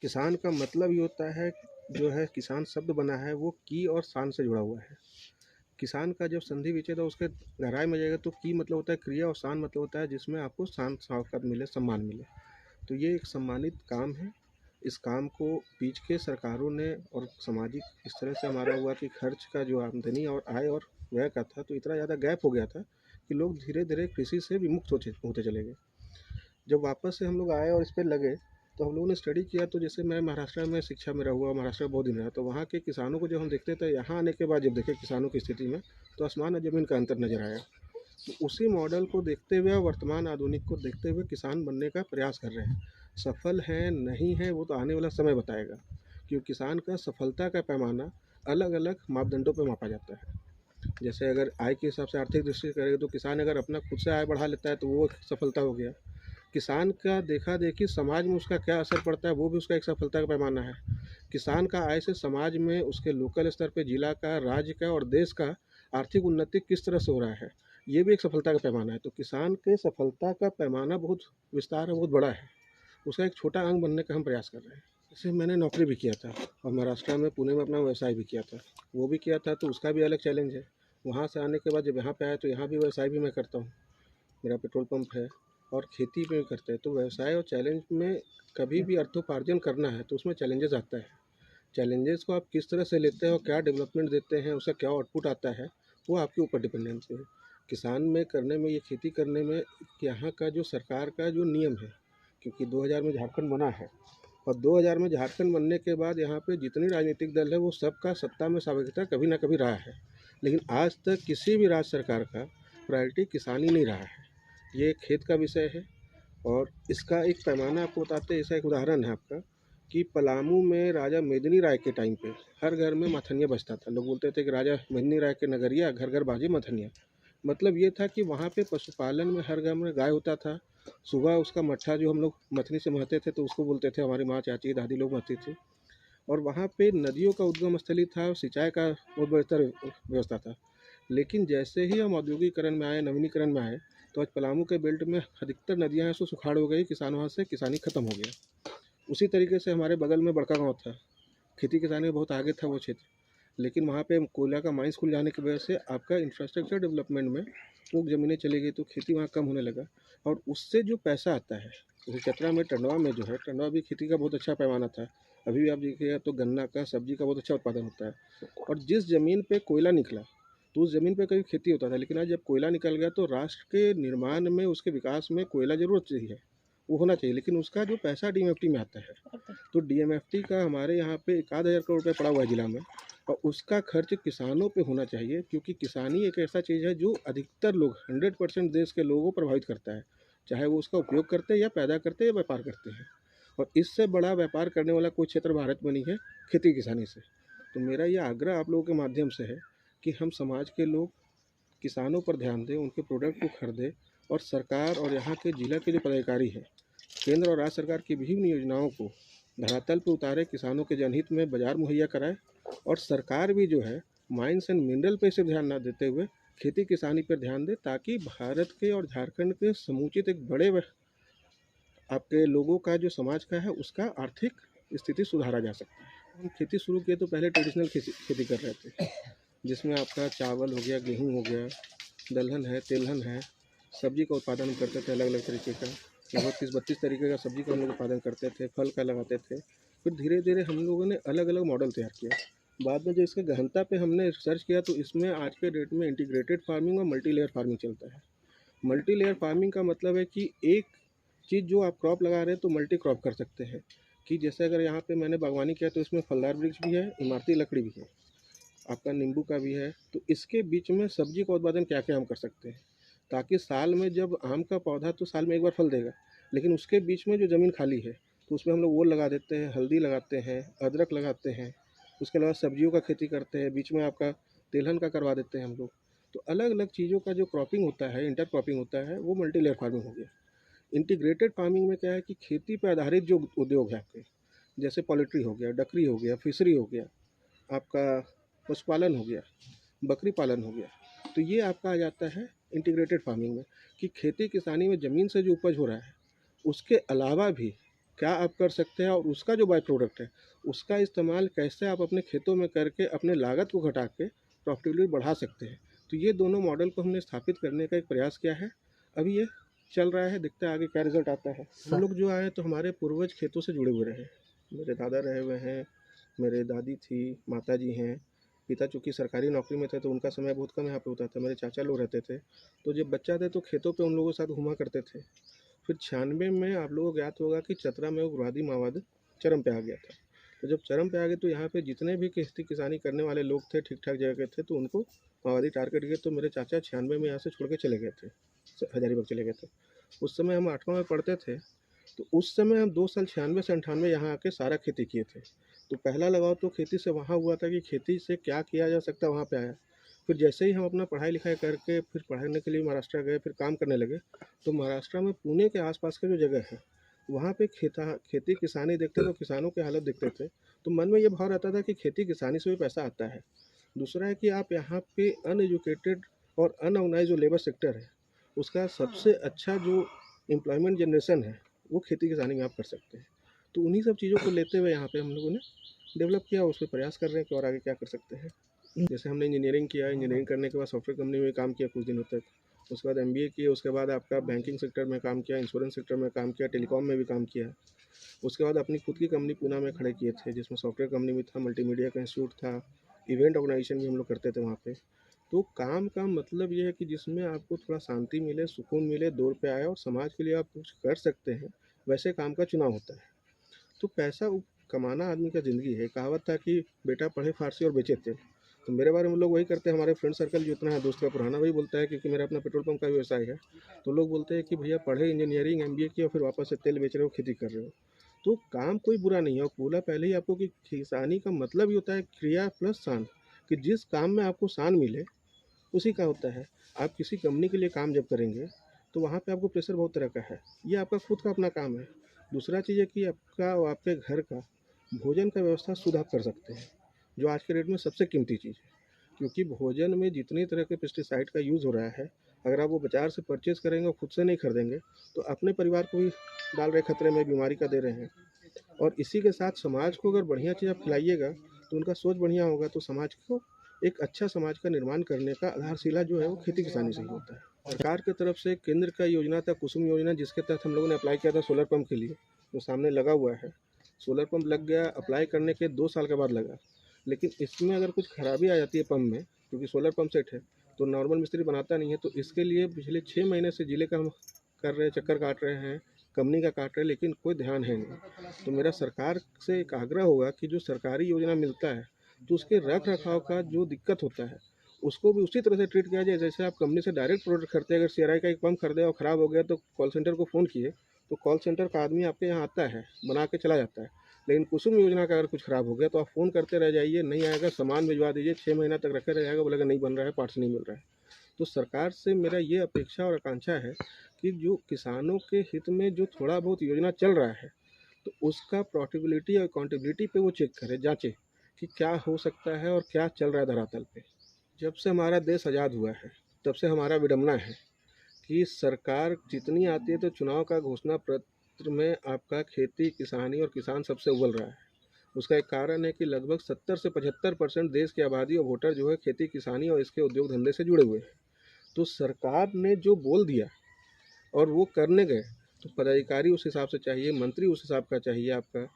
किसान का मतलब ये होता है, जो है किसान शब्द बना है वो की और सान से जुड़ा हुआ है। किसान का जब संधि विच्छेद हो उसके गहराई में जाएगा तो की मतलब होता है क्रिया और सान मतलब होता है जिसमें आपको शान शौकत मिले, सम्मान मिले। तो ये एक सम्मानित काम है। इस काम को बीच के सरकारों ने और सामाजिक इस तरह से हमारा हुआ कि खर्च का जो आमदनी और आय और व्यय का था तो इतना ज़्यादा गैप हो गया था कि लोग धीरे धीरे कृषि से विमुक्त होते होते चले गए। जब वापस से हम लोग आए और इस पे लगे, तो हम लोगों ने स्टडी किया। तो जैसे मैं महाराष्ट्र में शिक्षा में रहा, महाराष्ट्र में बहुत दिन रहा, तो वहाँ के किसानों को जब हम देखते थे, यहाँ आने के बाद जब देखे किसानों की स्थिति में, तो आसमान और ज़मीन का अंतर नज़र आया। तो उसी मॉडल को देखते हुए और वर्तमान आधुनिक को देखते हुए किसान बनने का प्रयास कर रहे हैं। सफल हैं नहीं हैं वो तो आने वाला समय बताएगा, क्योंकि किसान का सफलता का पैमाना अलग अलग मापदंडों पर मापा जाता है। जैसे अगर आय के हिसाब से आर्थिक दृष्टि से करेंगे तो किसान अगर अपना खुद से आय बढ़ा लेता है तो वो एक सफलता हो गया। किसान का देखा देखी समाज में उसका क्या असर पड़ता है वो भी उसका एक सफलता का पैमाना है। किसान का आय से समाज में उसके लोकल स्तर पे जिला का, राज्य का और देश का आर्थिक उन्नति किस तरह से हो रहा है, ये भी एक सफलता का पैमाना है। तो किसान के सफलता का पैमाना बहुत विस्तार है, बहुत बड़ा है। उसका एक छोटा अंग बनने का हम प्रयास कर रहे हैं। जैसे मैंने नौकरी भी किया था और महाराष्ट्र में पुणे में अपना व्यवसाय भी किया था। वो भी किया था तो उसका भी अलग चैलेंज है। वहाँ से आने के बाद जब यहाँ पे आया तो यहाँ भी व्यवसाय भी मैं करता हूँ। मेरा पेट्रोल पंप है और खेती में करते हैं। तो व्यवसाय और चैलेंज में कभी भी अर्थोपार्जन करना है तो उसमें चैलेंजेस आता है। चैलेंजेस को आप किस तरह से लेते हैं और क्या डेवलपमेंट देते हैं, उसका क्या आउटपुट आता है, वो आपके ऊपर डिपेंडेंसी है। किसान में करने में, ये खेती करने में, यहाँ का जो सरकार का जो नियम है, क्योंकि 2000 में झारखंड बना है और 2000 में झारखंड बनने के बाद यहाँ पे जितनी राजनीतिक दल है वो सबका सत्ता में सहभागिता कभी ना कभी रहा है। लेकिन आज तक किसी भी राज्य सरकार का प्रायोरिटी किसान ही नहीं रहा है। ये खेत का विषय है। और इसका एक पैमाना आपको बताते हैं, ऐसा एक उदाहरण है आपका कि पलामू में राजा मेदिनी राय के टाइम पे हर घर में मथनिया बजता था। लोग बोलते थे कि राजा मेदिनी राय के नगरिया घर घर बाजे मथनिया। मतलब ये था कि वहाँ पे पशुपालन में हर घर में गाय होता था। सुबह उसका मट्ठा जो हम लोग मथनी से महते थे तो उसको बोलते थे, हमारी माँ, चाची, दादी लोग महती थी। और वहाँ पे नदियों का उद्गम स्थली था और सिंचाई का बहुत बेहतर व्यवस्था था। लेकिन जैसे ही हम औद्योगिकरण में आए, नवीनीकरण में आए, तो आज पलामू के बेल्ट में अधिकतर नदियाँ हैं सो सुखाड़ हो गई, किसान वहाँ से किसानी खत्म हो गया। उसी तरीके से हमारे बगल में बड़का गाँव था, खेती किसानी में बहुत आगे था वो क्षेत्र। लेकिन वहाँ पे कोयला का माइंस खुल जाने की वजह से आपका इंफ्रास्ट्रक्चर डेवलपमेंट में वो ज़मीनें चली गई तो खेती वहाँ कम होने लगा। और उससे जो पैसा आता है, जैसे चतरा में टंडवा में जो है, टंडवा भी खेती का बहुत अच्छा पैमाना था। अभी भी आप देखिएगा तो गन्ना का, सब्जी का बहुत अच्छा उत्पादन होता है। और जिस ज़मीन पे कोयला निकला तो उस ज़मीन पे कभी खेती होता था, लेकिन आज जब कोयला निकल गया तो राष्ट्र के निर्माण में, उसके विकास में कोयला ज़रूरत चाहिए, वो होना चाहिए, लेकिन उसका जो पैसा डीएमएफटी में आता है। तो डीएमएफटी का हमारे यहाँ पे 1000 करोड़ रुपये पड़ा हुआ है जिला में। और उसका खर्च किसानों पे होना चाहिए, क्योंकि किसानी एक ऐसा चीज़ है जो अधिकतर लोग, 100% देश के लोगों को प्रभावित करता है, चाहे वो उसका उपयोग करते हैं या पैदा करते हैं या व्यापार करते हैं। और इससे बड़ा व्यापार करने वाला कोई क्षेत्र भारत में नहीं है खेती किसानी से। तो मेरा ये आग्रह आप लोगों के माध्यम से है कि हम समाज के लोग किसानों पर ध्यान दें, उनके प्रोडक्ट को खरीदें। और सरकार और यहाँ के जिला के जो पदाधिकारी हैं, केंद्र और राज्य सरकार की विभिन्न योजनाओं को धरातल पर उतारे, किसानों के जनहित में बाजार मुहैया कराए। और सरकार भी जो है माइंस एंड मिनरल पे सिर्फ ध्यान ना देते हुए खेती किसानी पर ध्यान दे, ताकि भारत के और झारखंड के समुचित एक बड़े आपके लोगों का जो समाज का है उसका आर्थिक स्थिति सुधारा जा सकता है। हम खेती शुरू किए तो पहले ट्रेडिशनल खेती कर रहे थे, जिसमें आपका चावल हो गया, गेहूँ हो गया, दलहन है, तेलहन है, सब्जी का उत्पादन हम करते थे अलग अलग तरीके का। लगभग 30-32 तरीके का सब्जी का हम लोग उत्पादन करते थे, फल का लगाते थे। फिर धीरे धीरे हम लोगों ने अलग अलग मॉडल तैयार किया। बाद में जो इसके गहनता पे हमने रिसर्च किया तो इसमें आज के डेट में इंटीग्रेटेड फार्मिंग और मल्टी लेयर फार्मिंग चलता है। मल्टी लेयर फार्मिंग का मतलब है कि एक चीज़ जो आप क्रॉप लगा रहे हैं तो मल्टी क्रॉप कर सकते हैं। कि जैसे अगर यहाँ पे मैंने बागवानी किया तो इसमें फलदार वृक्ष भी है, इमारती लकड़ी भी है, आपका नींबू का भी है। तो इसके बीच में सब्जी का उत्पादन क्या क्या हम कर सकते हैं, ताकि साल में, जब आम का पौधा तो साल में एक बार फल देगा, लेकिन उसके बीच में जो ज़मीन खाली है तो उसमें हम लोग वो लगा देते हैं, हल्दी लगाते हैं, अदरक लगाते हैं। उसके अलावा सब्जियों का खेती करते हैं, बीच में आपका तिलहन का करवा देते हैं हम लोग। तो अलग अलग चीज़ों का जो क्रॉपिंग होता है, इंटर क्रॉपिंग होता है, वो मल्टी लेयर फार्मिंग हो गया। इंटीग्रेटेड फार्मिंग में क्या है कि खेती पर आधारित जो उद्योग है आपके, जैसे पोल्ट्री हो गया, डकरी हो गया, फिशरी हो गया, आपका पशुपालन हो गया, बकरी पालन हो गया, तो ये आपका आ जाता है इंटीग्रेटेड फार्मिंग में। कि खेती किसानी में ज़मीन से जो उपज हो रहा है उसके अलावा भी क्या आप कर सकते हैं और उसका जो बाय प्रोडक्ट है, उसका इस्तेमाल कैसे आप अपने खेतों में करके अपने लागत को घटा के प्रॉफिटेबिलिटी बढ़ा सकते हैं। तो ये दोनों मॉडल को हमने स्थापित करने का एक प्रयास किया है। अभी ये चल रहा है, देखते हैं आगे क्या रिज़ल्ट आता है। हम लोग जो आए तो हमारे पूर्वज खेतों से जुड़े हुए रहे। मेरे दादा रहे हुए हैं, मेरे दादी थी, माताजी हैं, पिता चूँकि सरकारी नौकरी में थे तो उनका समय बहुत कम यहाँ पे होता था। मेरे चाचा लोग रहते थे, तो जब बच्चा थे तो खेतों पे उन लोगों के साथ घूमा करते थे। फिर 96 में आप लोगों को ज्ञात होगा कि चतरा में उग्रवादी माओवाद चरम पे आ गया था। तो जब चरम पे आ गए तो यहाँ पे जितने भी खेती किसानी करने वाले लोग थे, ठीक-ठाक जगह के थे, तो उनको माओवादी टारगेट किए। तो मेरे चाचा 96 में यहाँ से छोड़ के चले गए थे, हजारीबाग चले गए थे। उस समय हम 8वां में पढ़ते थे, तो उस समय हम 2 साल 96 से 98 यहाँ आके सारा खेती किए थे। तो पहला लगाव तो खेती से वहाँ हुआ था कि खेती से क्या किया जा सकता है, वहाँ पे आया। फिर जैसे ही हम अपना पढ़ाई-लिखाई करके फिर पढ़ने के लिए महाराष्ट्र गए, फिर काम करने लगे, तो महाराष्ट्र में पुणे के आस-पास का जो जगह है, वहाँ पे खेती किसानी देखते तो किसानों की हालत देखते थे, तो मन में ये भाव रहता था कि खेती किसानी से भी पैसा आता है। दूसरा है कि आप यहाँ पे अनएजुकेटेड और अनऑर्गनाइज़ जो लेबर सेक्टर है, उसका सबसे अच्छा जो एम्प्लॉयमेंट जनरेशन है, वो खेती किसानी में आप कर सकते हैं। तो उन्हीं सब चीज़ों को लेते हुए यहाँ पे हम लोगों ने डेवलप किया, उस पे प्रयास कर रहे हैं कि और आगे क्या कर सकते हैं। जैसे हमने इंजीनियरिंग किया, इंजीनियरिंग करने के बाद सॉफ्टवेयर कंपनी में काम किया कुछ दिनों तक। उसके बाद एमबीए किए, उसके बाद आपका बैंकिंग सेक्टर में काम किया, इंश्योरेंस सेक्टर में काम किया, टेलीकॉम में भी काम किया। उसके बाद अपनी खुद की कंपनी पूना में खड़े किए थे, जिसमें सॉफ्टवेयर कंपनी भी था, मल्टीमीडिया का इंस्टीट्यूट था, इवेंट ऑर्गेनाइजेशन भी हम लोग करते थे वहाँ पे। तो काम का मतलब ये है कि जिसमें आपको थोड़ा शांति मिले, सुकून मिले, 2 रुपए आए और समाज के लिए आप कुछ कर सकते हैं, वैसे काम का चुनाव होता है। तो पैसा कमाना आदमी का ज़िंदगी है। कहावत था कि बेटा पढ़े फारसी और बेचे तेल। तो मेरे बारे में लोग वही करते हैं, हमारे फ्रेंड सर्कल जितना है दोस्त का पुराना वही बोलता है, क्योंकि मेरा अपना पेट्रोल पंप का व्यवसाय है। तो लोग बोलते हैं कि भैया पढ़े इंजीनियरिंग एमबीए किया और फिर वापस से तेल बेच रहे हो, खेती कर रहे हो। तो काम कोई बुरा नहीं है, और बोला पहले ही आपको कि किसानी का मतलब ही होता है क्रिया प्लस शान, कि जिस काम में आपको शान मिले उसी का होता है। आप किसी कंपनी के लिए काम जब करेंगे, तो वहाँ पे आपको प्रेशर बहुत तरह का है। ये आपका खुद का अपना काम है। दूसरा चीज़ है कि आपका और आपके घर का भोजन का व्यवस्था शुद्ध आप कर सकते हैं, जो आज के डेट में सबसे कीमती चीज़ है। क्योंकि भोजन में जितनी तरह के पेस्टिसाइड का यूज़ हो रहा है, अगर आप वो बाज़ार से परचेज़ करेंगे और खुद से नहीं खरीदेंगे, तो अपने परिवार को भी डाल रहे खतरे में, बीमारी का दे रहे हैं। और इसी के साथ समाज को अगर बढ़िया चीज़ आप खिलाइएगा, तो उनका सोच बढ़िया होगा, तो समाज को एक अच्छा समाज का निर्माण करने का आधारशिला जो है वो खेती किसानी से ही होता है। सरकार की तरफ से केंद्र का योजना था कुसुम योजना, जिसके तहत हम लोगों ने अप्लाई किया था सोलर पंप के लिए, जो सामने लगा हुआ है। सोलर पंप लग गया, अप्लाई करने के 2 साल के बाद लगा। लेकिन इसमें अगर कुछ खराबी आ जाती है पंप में, क्योंकि सोलर पंप सेट है, तो नॉर्मल मिस्त्री बनाता नहीं है, तो इसके लिए पिछले 6 महीने से जिले का हम कर रहे हैं, चक्कर काट रहे हैं, कंपनी का काट रहे हैं, लेकिन कोई ध्यान है नहीं। तो मेरा सरकार से एक आग्रह होगा कि जो सरकारी योजना मिलता है, तो उसके रख रखाव का जो दिक्कत होता है, उसको भी उसी तरह से ट्रीट किया जाए जैसे आप कंपनी से डायरेक्ट प्रोडक्ट खरीदते हैं। अगर सीआरआई का एक पंप खरीदे और ख़राब हो गया तो कॉल सेंटर को फ़ोन किए, तो कॉल सेंटर का आदमी आपके यहाँ आता है, बना के चला जाता है। लेकिन कुसुम योजना का अगर कुछ ख़राब हो गया तो आप फ़ोन करते रह जाइए, नहीं आएगा, सामान भिजवा दीजिए, 6 महीना तक रखे रह जाएगा, बोलेगा नहीं बन रहा है, पार्ट्स नहीं मिल रहा है। तो सरकार से मेरा ये अपेक्षा और आकांक्षा है कि जो किसानों के हित में जो थोड़ा बहुत योजना चल रहा है, तो उसका पोर्टेबिलिटी और अकाउंटेबिलिटी पे वो चेक करे, जाँचे कि क्या हो सकता है और क्या चल रहा है धरातल पे। जब से हमारा देश आज़ाद हुआ है, तब से हमारा विडंबना है कि सरकार जितनी आती है तो चुनाव का घोषणा पत्र में आपका खेती, किसानी और किसान सबसे अव्वल रहा है। उसका एक कारण है कि लगभग 70 से 75% देश की आबादी और वोटर जो है खेती, किसानी और इसके उद्योग धंधे से जुड़े हुए हैं। तो सरकार ने जो बोल दिया और वो करने गए, तो पदाधिकारी उस हिसाब से चाहिए, मंत्री उस हिसाब का चाहिए, आपका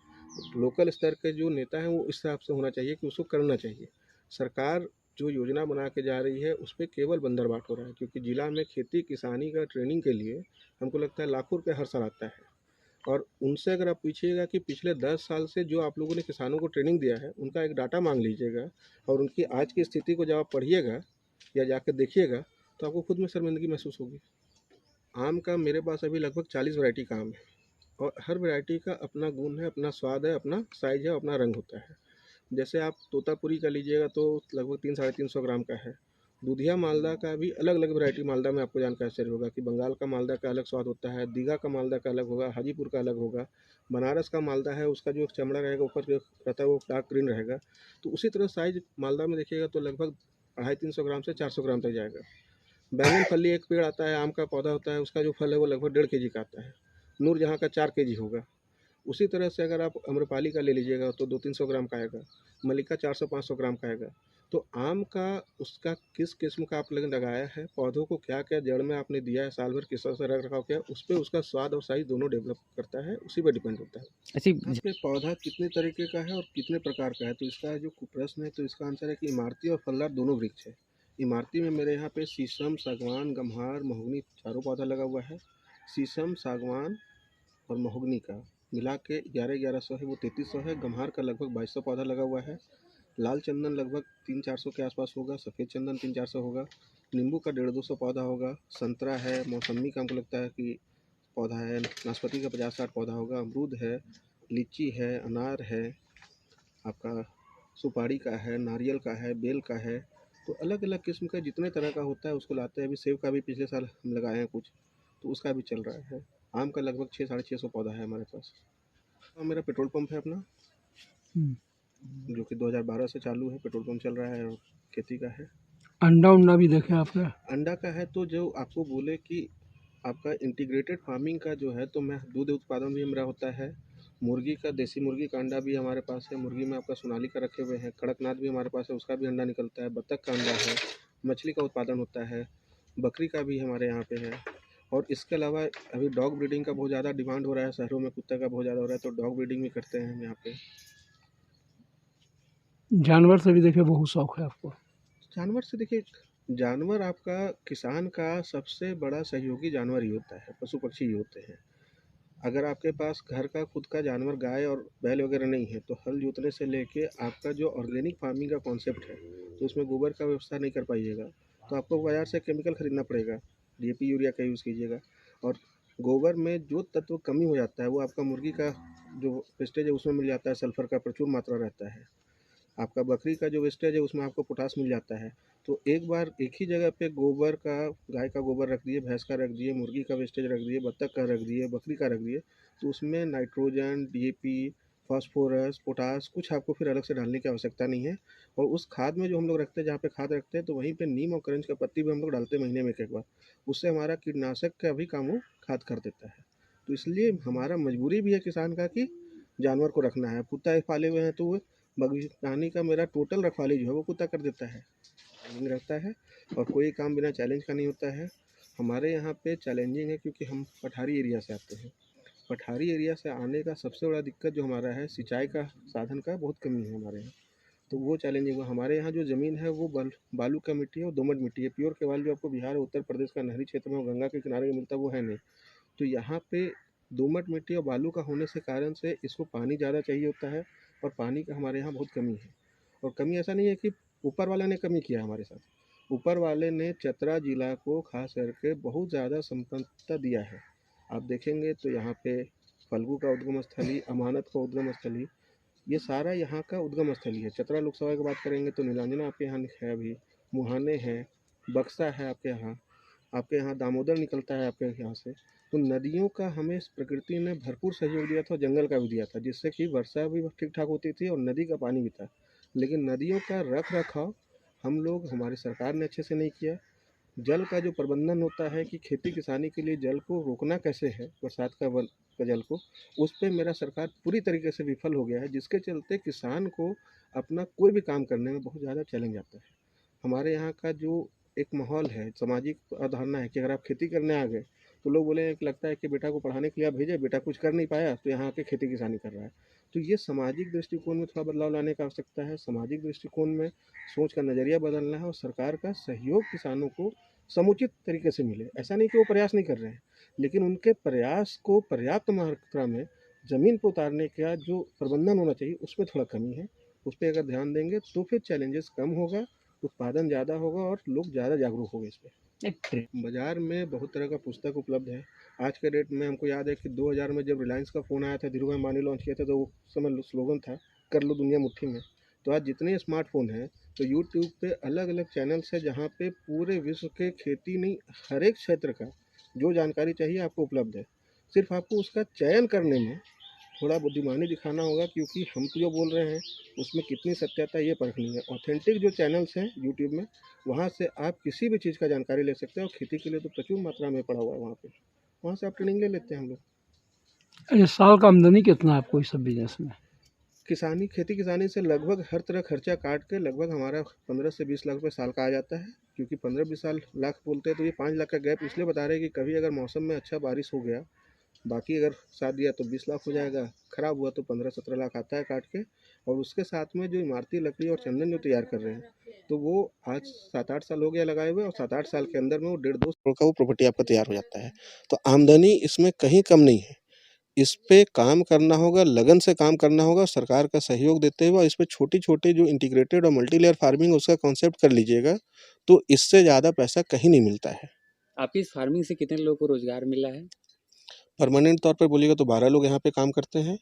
लोकल स्तर के जो नेता हैं वो इस हिसाब से होना चाहिए कि उसको करना चाहिए। सरकार जो योजना बना के जा रही है उस पे केवल बंदरबाट हो रहा है, क्योंकि ज़िला में खेती किसानी का ट्रेनिंग के लिए हमको लगता है लाखों रुपये हर साल आता है। और उनसे अगर आप पूछिएगा कि पिछले 10 साल से जो आप लोगों ने किसानों को ट्रेनिंग दिया है, उनका एक डाटा मांग लीजिएगा और उनकी आज की स्थिति को जब आप पढ़िएगा या जाकर देखिएगा, तो आपको खुद में शर्मिंदगी महसूस होगी। आम का मेरे पास अभी लगभग 40 वैरायटी का आम है, और हर वैरायटी का अपना गुण है, अपना स्वाद है, अपना साइज़ है, अपना रंग होता है। जैसे आप तोतापुरी का लीजिएगा तो लगभग 300-350 ग्राम का है। दूधिया मालदा का भी अलग-अलग वैरायटी मालदा में आपको जानकर आश्चर्य होगा कि बंगाल का मालदा का अलग स्वाद होता है, दीघा का मालदा का अलग होगा, हाजीपुर का अलग होगा, बनारस का मालदा है, उसका जो चमड़ा रहेगा ऊपर जो रहता है वो डार्क ग्रीन रहेगा। तो उसी तरह साइज़ मालदा में देखिएगा तो लगभग 250-300 ग्राम से 400 ग्राम तक जाएगा। बैंगन फली एक पेड़ आता है, आम का पौधा होता है, उसका जो फल है वो लगभग 1.5 केजी का आता है। नूरजहाँ का 4 केजी होगा। उसी तरह से अगर आप आम्रपाली का ले लीजिएगा तो 200-300 ग्राम का आएगा, मल्लिका 400-500 ग्राम का आएगा। तो आम का उसका किस किस्म का आप लोगों लगाया है, पौधों को क्या-क्या जड़ में आपने दिया है, साल भर किस तरह से रख-रखाव किया है, उस पे उसका स्वाद और साइज़ दोनों डेवलप करता है, उसी पे डिपेंड होता है। ऐसी यहाँ पे पौधा कितने तरीके का है और कितने प्रकार का है, तो इसका जो प्रश्न है तो इसका आंसर है कि इमारती और फलदार दोनों वृक्ष है। इमारती में मेरे यहाँ पे शीशम, सागवान, गम्हार, महोगनी चारों पौधा लगा हुआ है। शीशम, सागवान और महोगनी का मिला के 1100 है, वो 3300 है। गम्हार का लगभग 2200 पौधा लगा हुआ है। लाल चंदन लगभग 300-400 के आसपास होगा। सफ़ेद चंदन 300-400 होगा। नींबू का 150-200 पौधा होगा। संतरा है, मौसम्मी का हमको लगता है कि पौधा है। नाशपाती का 50-60 पौधा होगा। अमरूद है, लीची है, अनार है, आपका सुपारी का है, नारियल का है, बेल का है। तो अलग-अलग किस्म का जितने तरह का होता है उसको लाते हैं। अभी सेब का भी पिछले साल हम लगाए हैं कुछ, तो उसका भी चल रहा है। आम का लगभग 6 साढ़े 600 पौधा है हमारे पास। हाँ, मेरा पेट्रोल पंप है अपना, जो कि 2012 से चालू है, पेट्रोल पंप चल रहा है और खेती का है। अंडा उंडा भी देखे आपने? अंडा का है तो जो आपको बोले कि आपका इंटीग्रेटेड फार्मिंग का जो है, तो मैं दूध उत्पादन भी मेरा होता है। मुर्गी का, देसी मुर्गी का अंडा भी हमारे पास है। मुर्गी में आपका सोनाली का रखे हुए हैं। कड़कनाथ भी हमारे पास है, उसका भी अंडा निकलता है। बत्तख का अंडा है। मछली का उत्पादन होता है। बकरी का भी हमारे यहाँ पे है। और इसके अलावा अभी डॉग ब्रीडिंग का बहुत ज़्यादा डिमांड हो रहा है। शहरों में कुत्ते का बहुत ज़्यादा हो रहा है, तो डॉग ब्रीडिंग भी करते हैं हम यहाँ पे। जानवर से भी देखे बहुत शौक है आपको? जानवर से देखिए, जानवर आपका किसान का सबसे बड़ा सहयोगी जानवर ही होता है, पशु पक्षी ही होते हैं। अगर आपके पास घर का खुद का जानवर गाय और बैल वगैरह नहीं है, तो हल जोतने से लेके आपका जो ऑर्गेनिक फार्मिंग का कॉन्सेप्ट है, तो उसमें गोबर का व्यवस्था नहीं कर पाइएगा। तो आपको बाजार से केमिकल खरीदना पड़ेगा। डीएपी यूरिया का यूज़ कीजिएगा। और गोबर में जो तत्व कमी हो जाता है वो आपका मुर्गी का जो वेस्टेज है उसमें मिल जाता है। सल्फर का प्रचुर मात्रा रहता है। आपका बकरी का जो वेस्टेज है उसमें आपको पोटास मिल जाता है। तो एक बार एक ही जगह पे गोबर का, गाय का गोबर रख दिए, भैंस का रख दिए, मुर्गी का वेस्टेज रख दिए, बत्तख का रख दिए, बकरी का रख दिए, तो उसमें नाइट्रोजन, डीएपी, फास्फोरस, पोटास कुछ आपको फिर अलग से डालने की आवश्यकता नहीं है। और उस खाद में जो हम लोग रखते हैं, जहाँ पे खाद रखते हैं, तो वहीं पे नीम और करंज का पत्ती भी हम लोग डालते हैं महीने में एक बार। उससे हमारा कीटनाशक का भी काम वो खाद कर देता है। तो इसलिए हमारा मजबूरी भी है किसान का कि जानवर को रखना है। कुत्ता पाले हुए हैं तो वो बागवानी का मेरा टोटल रखवाली जो है वो कुत्ता कर देता है। चैलेंजिंग रहता है और कोई काम बिना चैलेंज का नहीं होता है। हमारे यहाँ पे चैलेंजिंग है क्योंकि हम पठारी एरिया से आते हैं। पठारी एरिया से आने का सबसे बड़ा दिक्कत जो हमारा है, सिंचाई का साधन का बहुत कमी है हमारे यहाँ। तो वो चैलेंजिंग है। हमारे यहाँ जो ज़मीन है वो बालू का मिट्टी है और दोमट मिट्टी है। प्योर केवल जो आपको बिहार और उत्तर प्रदेश का नहरी क्षेत्र में और गंगा के किनारे में मिलता है वो है नहीं। तो यहाँ पे दोमट मिट्टी और बालू का होने से कारण से इसको पानी ज़्यादा चाहिए होता है और पानी का हमारे यहाँ बहुत कमी है। और कमी ऐसा नहीं है कि ऊपर वाले ने कमी किया हमारे साथ। ऊपर वाले ने चतरा जिला को खास करके बहुत ज़्यादा संपन्नता दिया है। आप देखेंगे तो यहाँ पे फल्गु का उद्गम स्थली, अमानत का उद्गम स्थली, ये सारा यहाँ का उद्गम स्थली है। चतरा लोकसभा की बात करेंगे तो नीलांजना आपके यहाँ है, अभी मुहाने है, बक्सा है आपके यहाँ दामोदर निकलता है आपके यहाँ से। तो नदियों का हमें प्रकृति ने भरपूर सहयोग दिया था, जंगल का भी दिया था, जिससे कि वर्षा भी ठीक ठाक होती थी और नदी का पानी भी था। लेकिन नदियों का रख रखाव हम लोग, हमारी सरकार ने अच्छे से नहीं किया। जल का जो प्रबंधन होता है कि खेती किसानी के लिए जल को रोकना कैसे है, बरसात का जल को, उस पे मेरा सरकार पूरी तरीके से विफल हो गया है, जिसके चलते किसान को अपना कोई भी काम करने में बहुत ज़्यादा चैलेंज आता है। हमारे यहाँ का जो एक माहौल है, सामाजिक अवधारणा है कि अगर आप खेती करने आ गए तो लोग बोले कि लगता है कि बेटा को पढ़ाने के लिए आप भेजे, बेटा कुछ कर नहीं पाया तो यहाँ आके खेती किसानी कर रहा है। तो ये सामाजिक दृष्टिकोण में थोड़ा बदलाव लाने की आवश्यकता है। सामाजिक दृष्टिकोण में सोच का नज़रिया बदलना है और सरकार का सहयोग किसानों को समुचित तरीके से मिले। ऐसा नहीं कि वो प्रयास नहीं कर रहे हैं, लेकिन उनके प्रयास को पर्याप्त मात्रा में ज़मीन पर उतारने का जो प्रबंधन होना चाहिए उसमें थोड़ा कमी है। उस पर अगर ध्यान देंगे तो फिर चैलेंजेस कम होगा, उत्पादन ज़्यादा होगा और लोग ज़्यादा जागरूक होंगे इस पे। बाज़ार में बहुत तरह का पुस्तक उपलब्ध है। आज के डेट में हमको याद है कि 2000 में जब रिलायंस का फ़ोन आया था, धीरूभाई अंबानी लॉन्च किया था, तो उस समय स्लोगन था, कर लो दुनिया मुट्ठी में। तो आज जितने स्मार्टफ़ोन हैं, तो यूट्यूब पे अलग-अलग चैनल्स हैं जहाँ पे पूरे विश्व के खेती नहीं, हर एक क्षेत्र का जो जानकारी चाहिए आपको उपलब्ध है। सिर्फ आपको उसका चयन करने में थोड़ा बुद्धिमानी दिखाना होगा, क्योंकि हम तो जो बोल रहे हैं उसमें कितनी सत्यता है ये परखनी है। ऑथेंटिक जो चैनल्स हैं यूट्यूब में, वहाँ से आप किसी भी चीज़ का जानकारी ले सकते हैं और खेती के लिए तो प्रचुर मात्रा में पड़ा हुआ है वहाँ पे। वहाँ से आप ट्रेनिंग ले लेते हैं हम लोग। ये साल का आमदनी कितना है आपको इस सब बिजनेस में? किसानी खेती किसानी से लगभग हर तरह खर्चा काट के लगभग हमारा 15 से 20 लाख रुपए साल का आ जाता है। क्योंकि 15-20 लाख बोलते हैं तो ये 5 लाख का गैप इसलिए बता रहे हैं कि कभी अगर मौसम में अच्छा बारिश हो गया, बाकी अगर साथ दिया तो 20 लाख हो जाएगा, खराब हुआ तो 15-17 लाख आता है काट के। और उसके साथ में जो इमारती लकड़ी और चंदन जो तैयार कर रहे हैं, तो वो आज 7-8 साल हो गया लगाए हुए, और 7-8 साल के अंदर में वो 1.5-2 करोड़ का वो प्रॉपर्टी आपका तैयार हो जाता है। तो आमदनी इसमें कहीं कम नहीं है। इस पे काम करना होगा, लगन से काम करना होगा, सरकार का सहयोग देते हुए, और इस पे छोटी-छोटी जो इंटीग्रेटेड और मल्टी लेयर फार्मिंग है उसका कॉन्सेप्ट कर लीजिएगा, तो इससे ज़्यादा पैसा कहीं नहीं मिलता है। आपकी इस फार्मिंग से कितने लोगों को रोजगार मिला है? परमानेंट तौर पे बोलिएगा तो 12 लोग यहाँ पे काम करते हैं,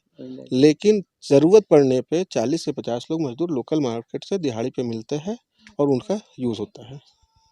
लेकिन ज़रूरत पड़ने पे 40 से 50 लोग मज़दूर लोकल मार्केट से दिहाड़ी पे मिलते हैं और उनका यूज़ होता है।